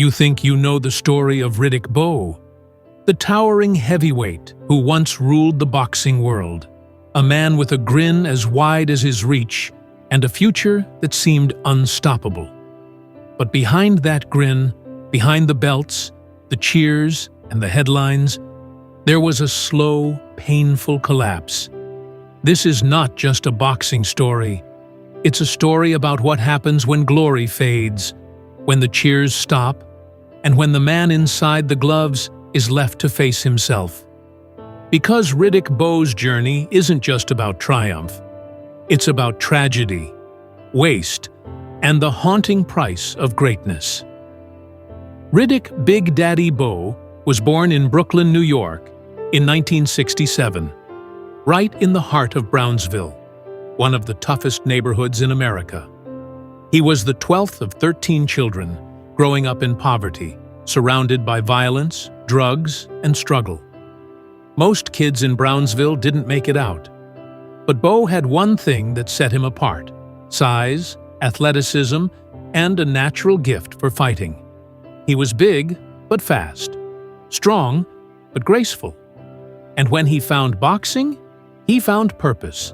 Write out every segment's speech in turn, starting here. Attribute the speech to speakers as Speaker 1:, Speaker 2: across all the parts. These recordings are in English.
Speaker 1: You think you know the story of Riddick Bowe, the towering heavyweight who once ruled the boxing world, a man with a grin as wide as his reach and a future that seemed unstoppable. But behind that grin, behind the belts, the cheers, and the headlines, there was a slow, painful collapse. This is not just a boxing story. It's a story about what happens when glory fades, when the cheers stop, and when the man inside the gloves is left to face himself. Because Riddick Bowe's journey isn't just about triumph. It's about tragedy, waste, and the haunting price of greatness. Riddick Big Daddy Bowe was born in Brooklyn, New York, in 1967, right in the heart of Brownsville, one of the toughest neighborhoods in America. He was the 12th of 13 children, growing up in poverty, surrounded by violence, drugs, and struggle. Most kids in Brownsville didn't make it out. But Bowe had one thing that set him apart: size, athleticism, and a natural gift for fighting. He was big, but fast, strong, but graceful. And when he found boxing, he found purpose.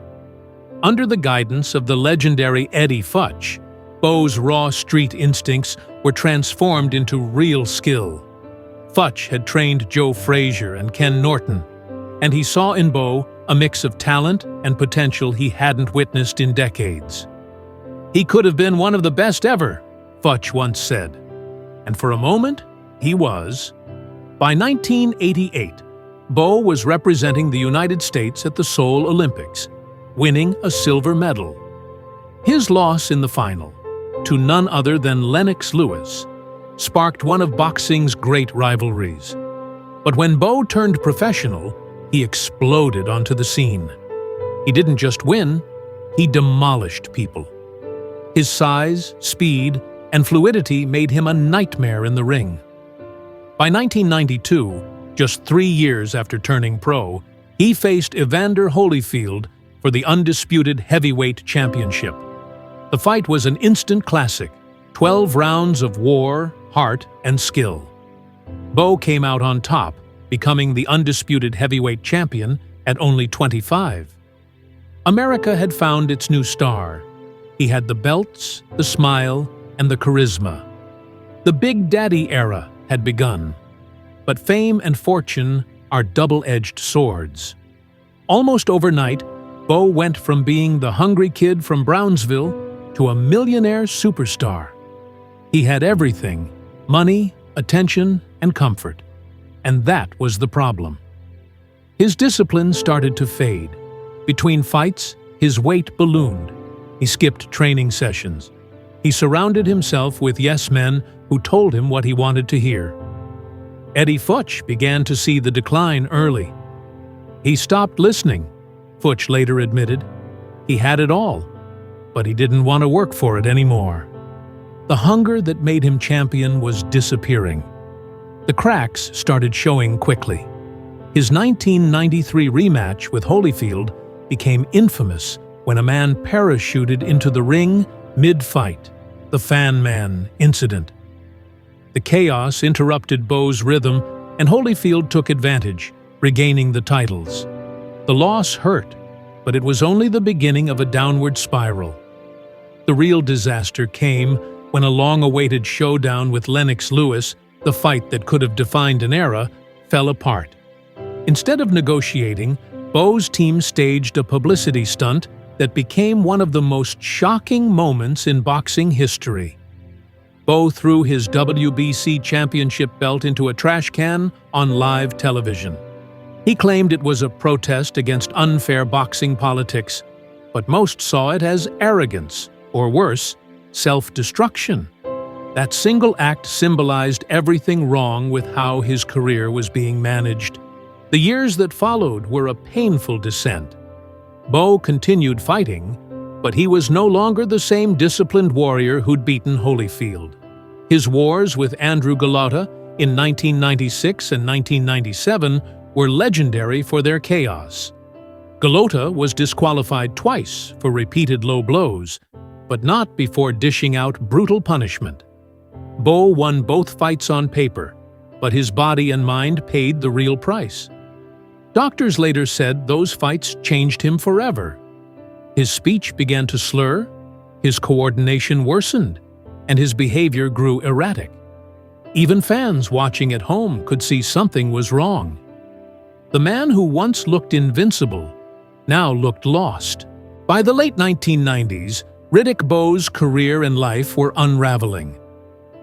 Speaker 1: Under the guidance of the legendary Eddie Futch, Bowe's raw street instincts were transformed into real skill. Futch had trained Joe Frazier and Ken Norton, and he saw in Bowe a mix of talent and potential he hadn't witnessed in decades. "He could have been one of the best ever," Futch once said. And for a moment, he was. By 1988, Bowe was representing the United States at the Seoul Olympics, winning a silver medal. His loss in the final, to none other than Lennox Lewis, sparked one of boxing's great rivalries. But when Bowe turned professional, he exploded onto the scene. He didn't just win, he demolished people. His size, speed, and fluidity made him a nightmare in the ring. By 1992, just 3 years after turning pro, he faced Evander Holyfield for the undisputed heavyweight championship. The fight was an instant classic, 12 rounds of war, heart, and skill. Bowe came out on top, becoming the undisputed heavyweight champion at only 25. America had found its new star. He had the belts, the smile, and the charisma. The Big Daddy era had begun. But fame and fortune are double-edged swords. Almost overnight, Bowe went from being the hungry kid from Brownsville to a millionaire superstar. He had everything: money, attention, and comfort. And that was the problem. His discipline started to fade. Between fights, his weight ballooned. He skipped training sessions. He surrounded himself with yes-men who told him what he wanted to hear. Eddie Futch began to see the decline early. He stopped listening, Futch later admitted. He had it all, but he didn't want to work for it anymore. The hunger that made him champion was disappearing. The cracks started showing quickly. His 1993 rematch with Holyfield became infamous when a man parachuted into the ring mid-fight, the Fan Man incident. The chaos interrupted Bowe's rhythm, and Holyfield took advantage, regaining the titles. The loss hurt, but it was only the beginning of a downward spiral. The real disaster came when a long-awaited showdown with Lennox Lewis, the fight that could have defined an era, fell apart. Instead of negotiating, Bowe's team staged a publicity stunt that became one of the most shocking moments in boxing history. Bowe threw his WBC championship belt into a trash can on live television. He claimed it was a protest against unfair boxing politics, but most saw it as arrogance, or worse, self-destruction. That single act symbolized everything wrong with how his career was being managed. The years that followed were a painful descent. Bowe continued fighting, but he was no longer the same disciplined warrior who'd beaten Holyfield. His wars with Andrew Golota in 1996 and 1997 were legendary for their chaos. Golota was disqualified twice for repeated low blows, but not before dishing out brutal punishment. Bowe won both fights on paper, but his body and mind paid the real price. Doctors later said those fights changed him forever. His speech began to slur, his coordination worsened, and his behavior grew erratic. Even fans watching at home could see something was wrong. The man who once looked invincible now looked lost. By the late 1990s, Riddick Bowe's career and life were unraveling.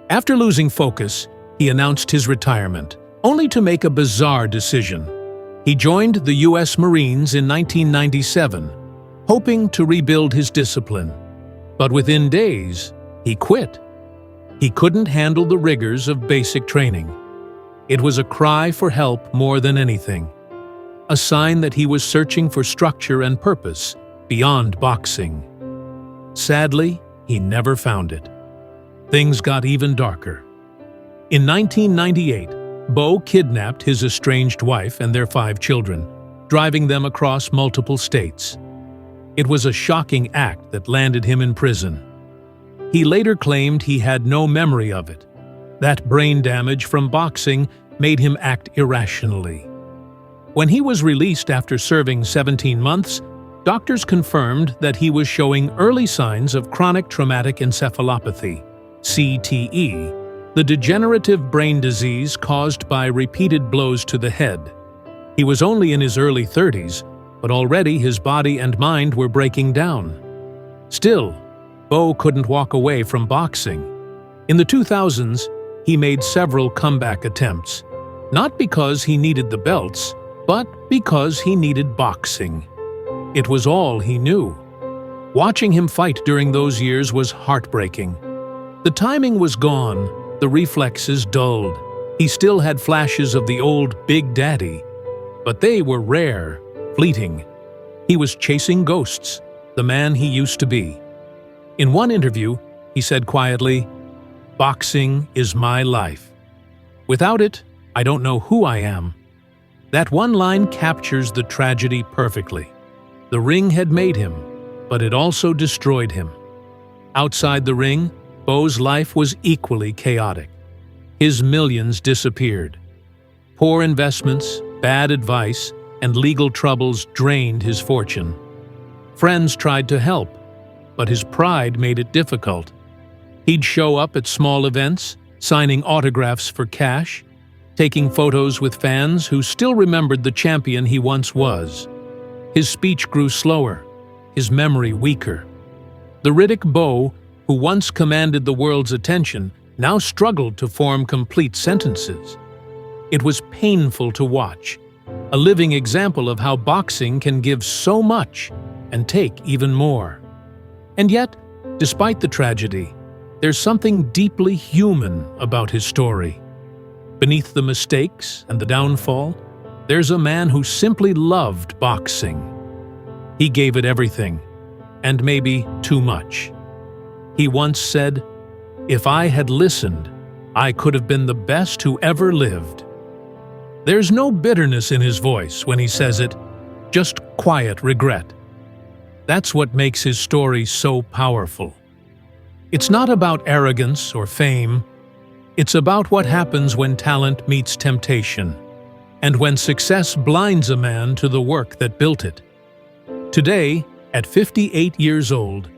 Speaker 1: After losing focus, he announced his retirement, only to make a bizarre decision. He joined the U.S. Marines in 1997, hoping to rebuild his discipline. But within days, he quit. He couldn't handle the rigors of basic training. It was a cry for help more than anything, a sign that he was searching for structure and purpose beyond boxing. Sadly, he never found it. Things got even darker. In 1998, Bowe kidnapped his estranged wife and their 5 children, driving them across multiple states. It was a shocking act that landed him in prison. He later claimed he had no memory of it. That brain damage from boxing made him act irrationally. When he was released after serving 17 months, doctors confirmed that he was showing early signs of chronic traumatic encephalopathy, CTE, the degenerative brain disease caused by repeated blows to the head. He was only in his early 30s, but already his body and mind were breaking down. Still, Bowe couldn't walk away from boxing. In the 2000s, he made several comeback attempts, not because he needed the belts, but because he needed boxing. It was all he knew. Watching him fight during those years was heartbreaking. The timing was gone, the reflexes dulled. He still had flashes of the old Big Daddy, but they were rare, fleeting. He was chasing ghosts, the man he used to be. In one interview, he said quietly, "Boxing is my life. Without it, I don't know who I am." That one line captures the tragedy perfectly. The ring had made him, but it also destroyed him. Outside the ring, Bowe's life was equally chaotic. His millions disappeared. Poor investments, bad advice, and legal troubles drained his fortune. Friends tried to help, but his pride made it difficult. He'd show up at small events, signing autographs for cash, taking photos with fans who still remembered the champion he once was. His speech grew slower, his memory weaker. The Riddick Bowe, who once commanded the world's attention, now struggled to form complete sentences. It was painful to watch, a living example of how boxing can give so much and take even more. And yet, despite the tragedy, there's something deeply human about his story. Beneath the mistakes and the downfall, there's a man who simply loved boxing. He gave it everything, and maybe too much. He once said, "If I had listened, I could have been the best who ever lived." There's no bitterness in his voice when he says it, just quiet regret. That's what makes his story so powerful. It's not about arrogance or fame. It's about what happens when talent meets temptation, and when success blinds a man to the work that built it. Today, at 58 years old,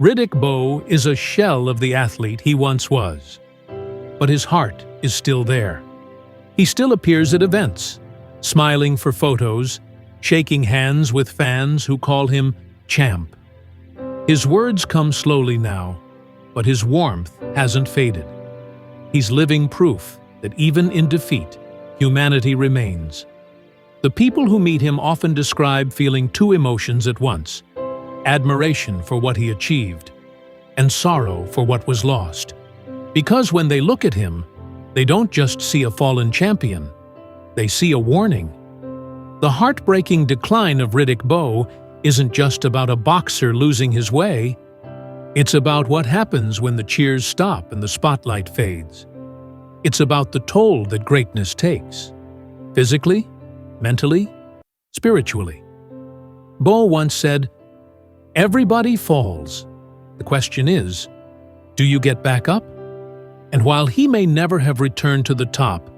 Speaker 1: Riddick Bowe is a shell of the athlete he once was. But his heart is still there. He still appears at events, smiling for photos, shaking hands with fans who call him champ. His words come slowly now, but his warmth hasn't faded. He's living proof that even in defeat, humanity remains. The people who meet him often describe feeling two emotions at once: admiration for what he achieved, and sorrow for what was lost. Because when they look at him, they don't just see a fallen champion, they see a warning. The heartbreaking decline of Riddick Bowe isn't just about a boxer losing his way. It's about what happens when the cheers stop and the spotlight fades. It's about the toll that greatness takes, physically, mentally, spiritually. Bowe once said, "Everybody falls. The question is, do you get back up?" And while he may never have returned to the top,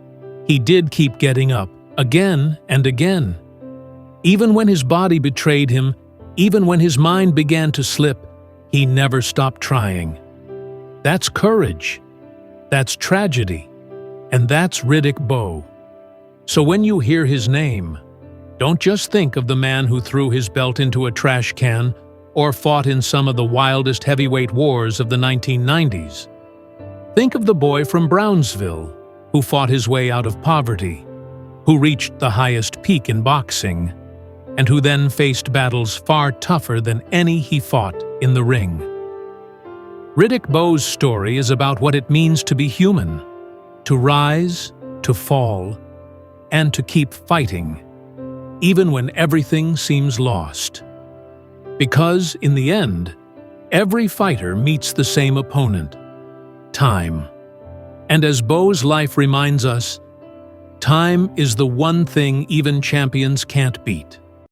Speaker 1: he did keep getting up, again and again. Even when his body betrayed him, even when his mind began to slip, he never stopped trying. That's courage. That's tragedy. And that's Riddick Bowe. So when you hear his name, don't just think of the man who threw his belt into a trash can or fought in some of the wildest heavyweight wars of the 1990s. Think of the boy from Brownsville who fought his way out of poverty, who reached the highest peak in boxing, and who then faced battles far tougher than any he fought in the ring. Riddick Bowe's story is about what it means to be human, to rise, to fall, and to keep fighting, even when everything seems lost. Because, in the end, every fighter meets the same opponent: time. And as Bowe's life reminds us, time is the one thing even champions can't beat.